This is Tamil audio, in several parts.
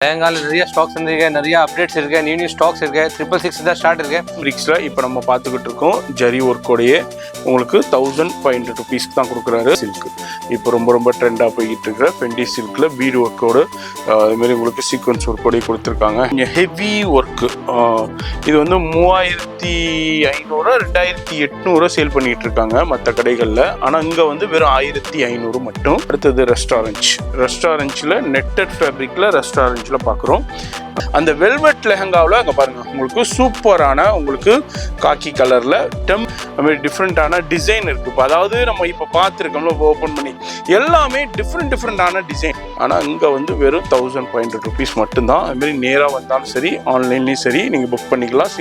லெஹங்கால நிறைய ஸ்டாக்ஸ் இருக்கு, நிறைய அப்டேட்ஸ் இருக்கு, நியூ ஸ்டாக்ஸ் இருக்கு. 666 தான் ஸ்டார்ட் இருக்கு. பிரிக்ஸ்ல இப்போ நம்ம பார்த்துக்கிட்டு இருக்கோம். ஜரி ஒர்க்கோடையே உங்களுக்கு 1500 ருபீஸ்க்கு தான் கொடுக்குறாரு. சில்க் இப்போ ரொம்ப ட்ரெண்டாக போய்கிட்டு இருக்கிற ஃபெண்டி சில்க்ல பீடு ஒர்க்கோடு அதுமாரி உங்களுக்கு சீக்வன்ஸ் ஒர்க்கோடையே கொடுத்துருக்காங்க. இங்கே ஹெவி ஒர்க்கு இது வந்து 3500 2800 சேல் பண்ணிட்டு இருக்காங்க மற்ற கடைகளில். ஆனால் இங்கே வந்து வெறும் 1500 மட்டும். அடுத்தது ரெஸ்டாரண்ட்ல நெட்டட் ஃபேப்ரிக்ல ரெஸ்டாரண்ட்ல பார்க்குறோம். அந்த வெல்வெட் லெஹங்காவில் அங்கே பாருங்க, உங்களுக்கு சூப்பரான உங்களுக்கு காக்கி கலர்ல டிஃப்ரெண்டான டிசைன் இருக்கு. அதாவது நம்ம இப்போ பார்த்துருக்கோம்ல ஓப்பன் பண்ணி எல்லாமே டிஃப்ரெண்டான டிசைன். ஆனால் இங்கே வந்து வெறும் 1500 ருபீஸ் மட்டும்தான். அதுமாரி நேராக வந்தாலும் சரி, ஆன்லைன்லேயும் சரி, நீங்கள் புக் பண்ணிக்கலாம்.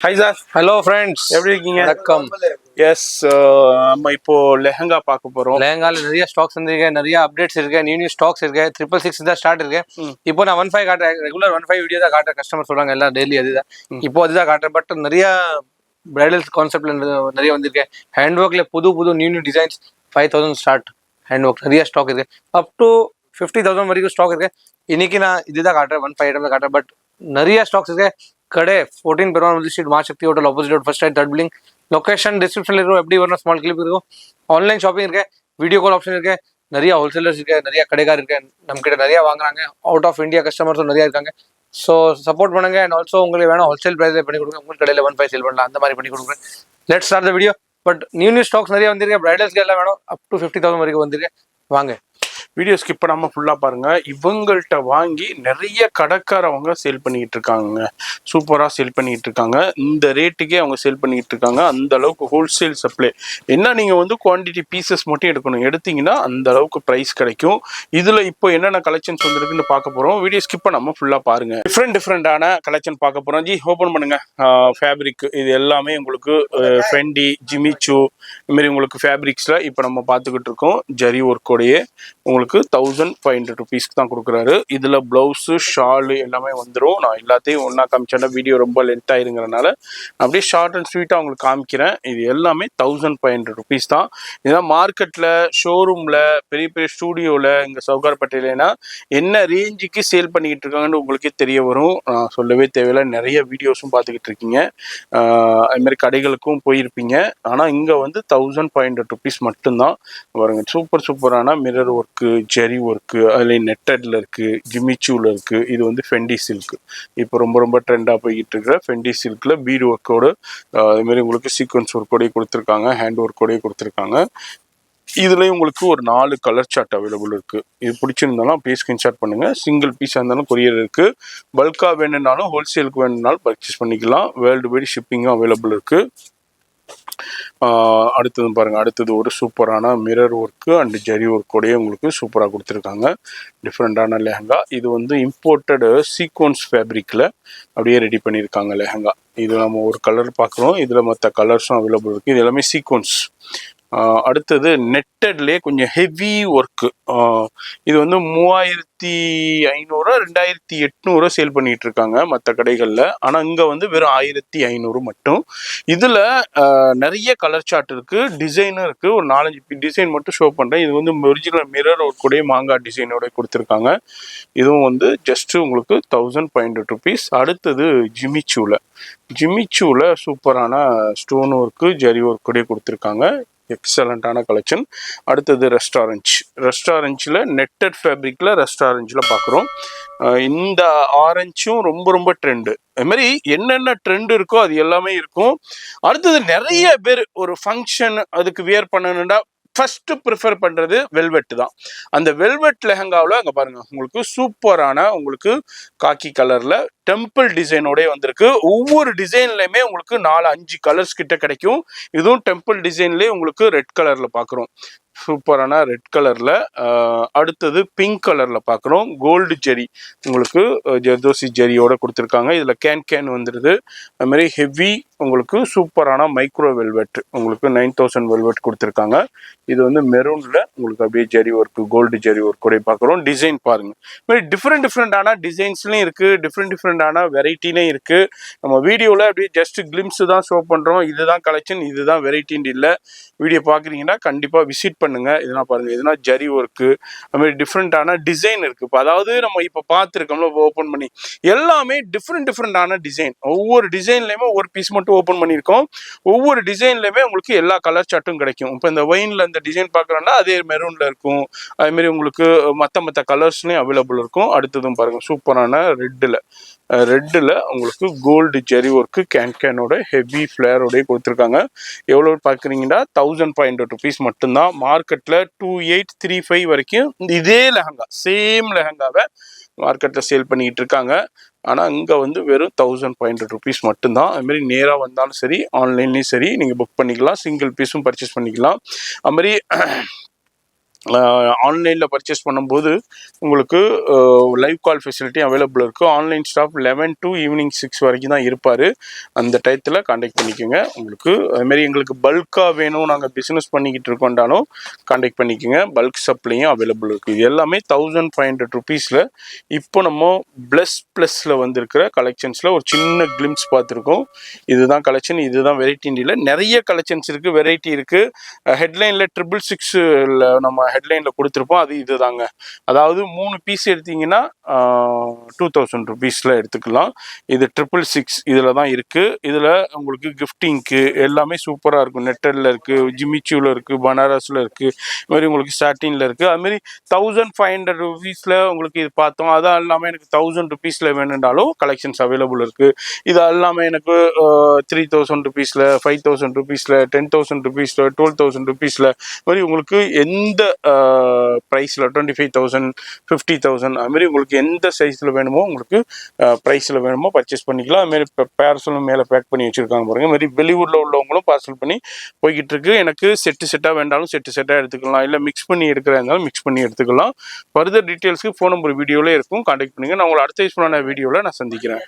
High sir. ஹலோ ஃப்ரெண்ட்ஸ், எப்படி இருக்கீங்க? வணக்கம். எஸ், நம்ம இப்போ லெஹங்கா பார்க்க போறோம். லெஹங்கால நிறைய ஸ்டாக்ஸ் இருக்கு, நிறைய அப்டேட்ஸ் இருக்கு, நியூ ஸ்டாக்ஸ் இருக்கு. 666 தான் ஸ்டார்ட் இருக்கு. இப்போ நான் 15 காட்டுறேன். ரெகுலர் 15 வீடியோ தான் காட்டுறேன். கஸ்டமர் சொல்றாங்க எல்லாம் டெய்லி அதுதான். இப்போ அதுதான் காட்டுறேன். பட் நிறைய பிரைடல்ஸ் கான்செப்ட்ல நிறைய வந்திருக்கு. ஹேண்ட் ஒர்க்ல புது new designs. 5000 start hand work நிறைய ஸ்டாக் இருக்கு. அப் டு 50,000 வரைக்கும் ஸ்டாக் இருக்கு. இன்னைக்கு நான் இதுதான் காட்டுறேன், 15 ஐட்டம் தான் காட்டுறேன். பட் நிறைய ஸ்டாக்ஸ் இருக்கு. கடை 14 பெருமாள் முதல் street, Maa Shakti hotel opposite, first right, third building. Location டிஸ்கிரிப்ஷன்ல இருக்கும். எப்படி வரணும், ஸ்மால் கிளிப் இருக்கும். ஆன்லைன் ஷாப்பிங் இருக்கு, வீடியோ கால் ஆப்ஷன் இருக்கு. நிறைய ஹோல்சேலர்ஸ் இருக்கு, நிறைய கடைக்கார் இருக்கு. நம்ம கிட்ட நிறைய வாங்குறாங்க. அவுட் ஆஃப் இந்தியா கஸ்டமர்ஸும் நிறைய இருக்காங்க. ஸோ சப்போர்ட் பண்ணுங்க. அண்ட் ஆல்சோ உங்களுக்கு வேணும் ஹோல்சேல் பிரைஸ்ல பண்ணி கொடுங்க. உங்களுக்கு கடையில் 15 சேல் பண்ணலாம், அந்த மாதிரி பண்ணி கொடுக்குறேன். Let's start the video. But new stocks நிறைய வந்திருக்கு. பிரைடல்ஸ்க்கு எல்லாம் வேணும். அப் டு 50,000 வரைக்கும் வந்திருக்கு. வாங்க, வீடியோ ஸ்கிப் பண்ணாமல் ஃபுல்லாக பாருங்க. இவங்கள்ட்ட வாங்கி நிறைய கடைக்காரவங்க சேல் பண்ணிக்கிட்டு இருக்காங்க. சூப்பராக சேல் பண்ணிக்கிட்டு இருக்காங்க. இந்த ரேட்டுக்கே அவங்க சேல் பண்ணிக்கிட்டு இருக்காங்க. அந்த அளவுக்கு ஹோல்சேல் சப்ளை. என்ன நீங்கள் வந்து குவான்டிட்டி பீசஸ் மட்டும் எடுக்கணும். எடுத்தீங்கன்னா அந்த அளவுக்கு ப்ரைஸ் கிடைக்கும். இதில் இப்போ என்னென்ன கலெக்ஷன்ஸ் வந்துருக்குன்னு பார்க்க போகிறோம். வீடியோ ஸ்கிப் பண்ணாமல் ஃபுல்லாக பாருங்க. டிஃப்ரெண்டான கலெக்ஷன் பார்க்க போகிறோம். ஜி ஓப்பன் பண்ணுங்க. ஃபேப்ரிக் இது எல்லாமே உங்களுக்கு ஃபெண்டி, ஜிமிச்சூ இதுமாரி உங்களுக்கு ஃபேப்ரிக்ஸில் இப்போ நம்ம பார்த்துக்கிட்டு இருக்கோம். ஜரி ஒர்க்கோடையே உங்களுக்கு 1500 ருபீஸ்க்கு தான் கொடுக்குறாரு. இதில் ப்ளவுஸு, ஷாலு எல்லாமே வந்துடும். நான் எல்லாத்தையும் ஒன்றா காமிச்சேன்னா வீடியோ ரொம்ப லென்த் ஆயிருங்கிறனால அப்படியே ஷார்ட் அண்ட் ஸ்வீட்டாக உங்களுக்கு காமிக்கிறேன். இது எல்லாமே 1500 ருபீஸ் தான். இதெல்லாம் மார்க்கெட்டில், ஷோரூமில், பெரிய ஸ்டூடியோவில், இங்கே சவுகார்பேட்டையிலனா என்ன ரேஞ்சுக்கு சேல் பண்ணிக்கிட்டு இருக்காங்கன்னு உங்களுக்கே தெரிய வரும். நான் சொல்லவே தேவையில்லை. நிறைய வீடியோஸும் பார்த்துக்கிட்டு இருக்கீங்க. அதுமாதிரி கடைகளுக்கும் போயிருப்பீங்க. ஆனால் இங்கே வந்து 1500 ருபீஸ் மட்டும்தான். பாருங்க, சூப்பரான மிரர் ஒர்க்கு, ஜெரி ஒர்க்கு, அதில் நெட்டட்ல இருக்கு, ஜிமிச்சூல இருக்கு. இது வந்து ஃபெண்டி சில்க். இப்போ ரொம்ப ட்ரெண்டாக போய்கிட்டு இருக்கிற ஃபெண்டி சில்க்ல பீடு ஒர்க்கோடு அதுமாரி உங்களுக்கு சீக்வன்ஸ் ஒர்க்கோடய கொடுத்துருக்காங்க, ஹேண்ட் ஒர்க்கோடய கொடுத்துருக்காங்க. இதுலேயும் உங்களுக்கு ஒரு 4 கலர் சார்ட் அவைலபிள் இருக்கு. இது பிடிச்சிருந்தாலும் அப்படியே ஸ்கிரீன்ஷாட் பண்ணுங்க. சிங்கிள் பீஸாக இருந்தாலும் கொரியர் இருக்கு. பல்கா வேணும்னாலும், ஹோல்சேலுக்கு வேணும்னாலும் பர்ச்சேஸ் பண்ணிக்கலாம். வேர்ல்டு வைடு ஷிப்பிங்கும் அவைலபிள் இருக்கு. அடுத்தது பாருங்க, அடுத்தது ஒரு சூப்பரான மிரர் ஒர்க்கு அண்ட் ஜரி ஒர்க்கோடய உங்களுக்கு சூப்பராக கொடுத்துருக்காங்க. டிஃப்ரெண்டான லெஹங்கா. இது வந்து இம்போர்ட்டடு சீக்வன்ஸ் ஃபேப்ரிக்கில் அப்படியே ரெடி பண்ணியிருக்காங்க லெஹங்கா. இது நம்ம ஒரு கலர் பார்க்குறோம். இதில் மற்ற கலர்ஸும் அவைலபிள் இருக்குது. இது எல்லாமே சீக்வன்ஸ். அடுத்தது நெட்டட்லேயே கொஞ்சம் ஹெவி ஒர்க்கு. இது வந்து 3500 2800 சேல் பண்ணிட்டு இருக்காங்க மற்ற கடைகளில். ஆனால் இங்கே வந்து வெறும் 1500 மட்டும். இதில் நிறைய கலர் சார்ட் இருக்குது, டிசைனும் இருக்குது. ஒரு 4-5 டிசைன் மட்டும் ஷோ பண்ணுறேன். இது வந்து ஒரிஜினல் மிரர் ஒர்க்கோடைய மாங்காய் டிசைனோட கொடுத்துருக்காங்க. இதுவும் வந்து ஜஸ்ட்டு உங்களுக்கு 1500 ருபீஸ். அடுத்தது ஜிமிச்சூவில் சூப்பரான ஸ்டோன் ஒர்க்கு, ஜரி ஒர்க்கோடைய கொடுத்துருக்காங்க. எக்ஸலண்டான கலெக்ஷன். அடுத்தது ரெஸ்டாரண்ட்ல நெட்டட் ஃபேப்ரிக்ல ரெஸ்டாரண்ட்ல பார்க்குறோம். இந்த ஆரஞ்சும் ரொம்ப ட்ரெண்டு. அது மாதிரி என்னென்ன ட்ரெண்ட் இருக்கோ அது எல்லாமே இருக்கும். அடுத்தது நிறைய பேர் ஒரு ஃபங்க்ஷன் அதுக்கு வியர் பண்ணணும்னா ஃபர்ஸ்ட் ப்ரிஃபர் பண்றது வெல்வெட் தான். அந்த வெல்வெட் லெஹங்காவில் அங்கே பாருங்க, உங்களுக்கு சூப்பரான உங்களுக்கு காக்கி கலர்ல டெம்பிள் டிசைனோட வந்திருக்கு. ஒவ்வொரு டிசைன்லையுமே உங்களுக்கு 4-5 கலர்ஸ் கிட்ட கிடைக்கும். இதுவும் டெம்பிள் டிசைன்லேயே உங்களுக்கு ரெட் கலர்ல பார்க்குறோம். சூப்பரான ரெட் கலர்ல. அடுத்தது பிங்க் கலர்ல பார்க்குறோம். கோல்டு ஜெரி உங்களுக்கு ஜர்தோசி ஜெரியோட கொடுத்துருக்காங்க. இதுல கேன் வந்துடுது. அது மாதிரி ஹெவி உங்களுக்கு சூப்பரான மைக்ரோ வெல்வெட் உங்களுக்கு 9000 வெல்வெட் கொடுத்துருக்காங்க. இது வந்து மெரூன்ல உங்களுக்கு அப்படியே ஜெரி ஒர்க், கோல்டு ஜெரி ஒர்க் கூட பார்க்குறோம். டிசைன் பாருங்க, மாதிரி டிஃப்ரெண்டான டிசைன்ஸ்லையும் இருக்கு. டிஃப்ரெண்டான டிஃப்ரெண்டான வெரைட்டினே இருக்கு. நம்ம வீடியோவில் அப்படியே ஜஸ்ட் கிளிம்ஸ் தான் ஷோ பண்ணுறோம். இதுதான் கலெக்ஷன், இதுதான் வெரைட்டின்னு இல்லை. வீடியோ பார்க்குறீங்கன்னா கண்டிப்பாக விசிட் பண்ணுங்க. இதெல்லாம் பாருங்கள், எதுனா ஜரி ஒர்க்கு அது மாதிரி டிஃப்ரெண்ட்டான டிசைன் இருக்குது. இப்போ அதாவது நம்ம இப்போ பார்த்துருக்கோம்ல ஓப்பன் பண்ணி எல்லாமே டிஃப்ரெண்டான டிசைன். ஒவ்வொரு டிசைன்லையுமே ஒவ்வொரு பீஸ் மட்டும் ஓப்பன் பண்ணியிருக்கோம். ஒவ்வொரு டிசைன்லையுமே உங்களுக்கு எல்லா கலர் சார்ட்டும் கிடைக்கும். இப்போ இந்த ஒயினில் இந்த டிசைன் பார்க்குறோன்னா அதே மெரூனில் இருக்கும். அதுமாரி உங்களுக்கு மற்ற கலர்ஸ்லேயும் அவைலபிள் இருக்கும். அடுத்ததும் பாருங்கள், சூப்பரான ரெட்டில் உங்களுக்கு கோல்டு ஜெரி ஒர்க்கு கேனோட ஹெவி ஃப்ளேரோடய கொடுத்துருக்காங்க. எவ்வளோ பார்க்குறீங்கன்னா 1500 rupees மட்டும்தான். மார்க்கெட்டில் 2835 வரைக்கும் இதே லெஹங்கா, சேம் லெஹங்காவை மார்க்கெட்டில் சேல் பண்ணிக்கிட்டு இருக்காங்க. ஆனால் இங்கே வந்து வெறும் 1500 rupees மட்டும்தான். அதுமாரி நேராக வந்தாலும் சரி, ஆன்லைன்லேயும் சரி, நீங்கள் புக் பண்ணிக்கலாம். சிங்கிள் பீஸும் பர்ச்சேஸ் பண்ணிக்கலாம். அதுமாதிரி ஆன்லைனில் பர்ச்சேஸ் பண்ணும்போது உங்களுக்கு லைவ் கால் ஃபெசிலிட்டி அவைலபிள் இருக்குது. ஆன்லைன் ஸ்டாஃப் 11 to evening 6 வரைக்கும் தான் இருப்பார். அந்த டயத்தில் காண்டாக்ட் பண்ணிக்கோங்க. உங்களுக்கு அதுமாரி எங்களுக்கு பல்காக வேணும், நாங்கள் பிஸ்னஸ் பண்ணிக்கிட்டு இருக்கோண்டாலும் காண்டாக்ட் பண்ணிக்கோங்க. பல்க் சப்ளையும் அவைலபிள் இருக்குது. இது எல்லாமே 1500 rupeesல. இப்போ நம்ம ப்ளஸில் வந்திருக்கிற கலெக்ஷன்ஸில் ஒரு சின்ன கிளிம்ஸ் பார்த்துருக்கோம். இதுதான் கலெக்ஷன், இதுதான் வெரைட்டின்னு இல்லை, நிறைய கலெக்ஷன்ஸ் இருக்குது, வெரைட்டி இருக்குது. ஹெட்லைனில் 666 நம்ம ஹெட்லைனில் கொடுத்துருப்போம். அது இதுதாங்க. அதாவது 3 பீஸ் எடுத்தீங்கன்னா 2000 rupeesல எடுத்துக்கலாம். இது 666 இதில் தான் இருக்குது. இதில் உங்களுக்கு கிஃப்டிங்க்கு எல்லாமே சூப்பராக இருக்கும். நெட்டரில் இருக்குது, ஜிமிச்சூவில் இருக்குது, பனாரஸில் இருக்குது, இது மாதிரி உங்களுக்கு சாட்டினில் இருக்குது. அதுமாரி 1500 rupeesல உங்களுக்கு இது பார்த்தோம். அதான் இல்லாமல் எனக்கு 1000 rupeesல வேணுன்றாலும் கலெக்ஷன்ஸ் அவைலபிள் இருக்குது. இது இல்லாமல் எனக்கு 3000 rupeesல, 5000 rupeesல, 10,000 rupeesல, 12,000 rupeesல மாதிரி உங்களுக்கு எந்த ப்ரைஸில் 25,000, 50,000 அதுமாரி உங்களுக்கு எந்த சைஸில் வேணுமோ, உங்களுக்கு ப்ரைஸில் வேணுமோ பர்ச்சேஸ் பண்ணிக்கலாம். அதுமாரி இப்போ பார்சலும் மேலே பேக் பண்ணி வச்சுருக்காங்க பாருங்கள். அதுமாதிரி வெளியூரில் உள்ளவங்களும் பார்சல் பண்ணி போய்கிட்டு இருக்கு. எனக்கு செட்டாக வேண்டாலும் செட்டாக எடுத்துக்கலாம், இல்லை மிக்ஸ் பண்ணி எடுக்கிறதா இருந்தாலும் மிக்ஸ் பண்ணி எடுத்துக்கலாம். ஃபர்தர் டீட்டெயில்ஸ்க்கு ஃபோன் நம்பர் வீடியோவில் இருக்கும், கான்டாக்ட் பண்ணுங்கள். நான் உங்களை அடுத்த யூஸ்ஃபுல்லான வீடியோவில் நான் சந்திக்கிறேன்.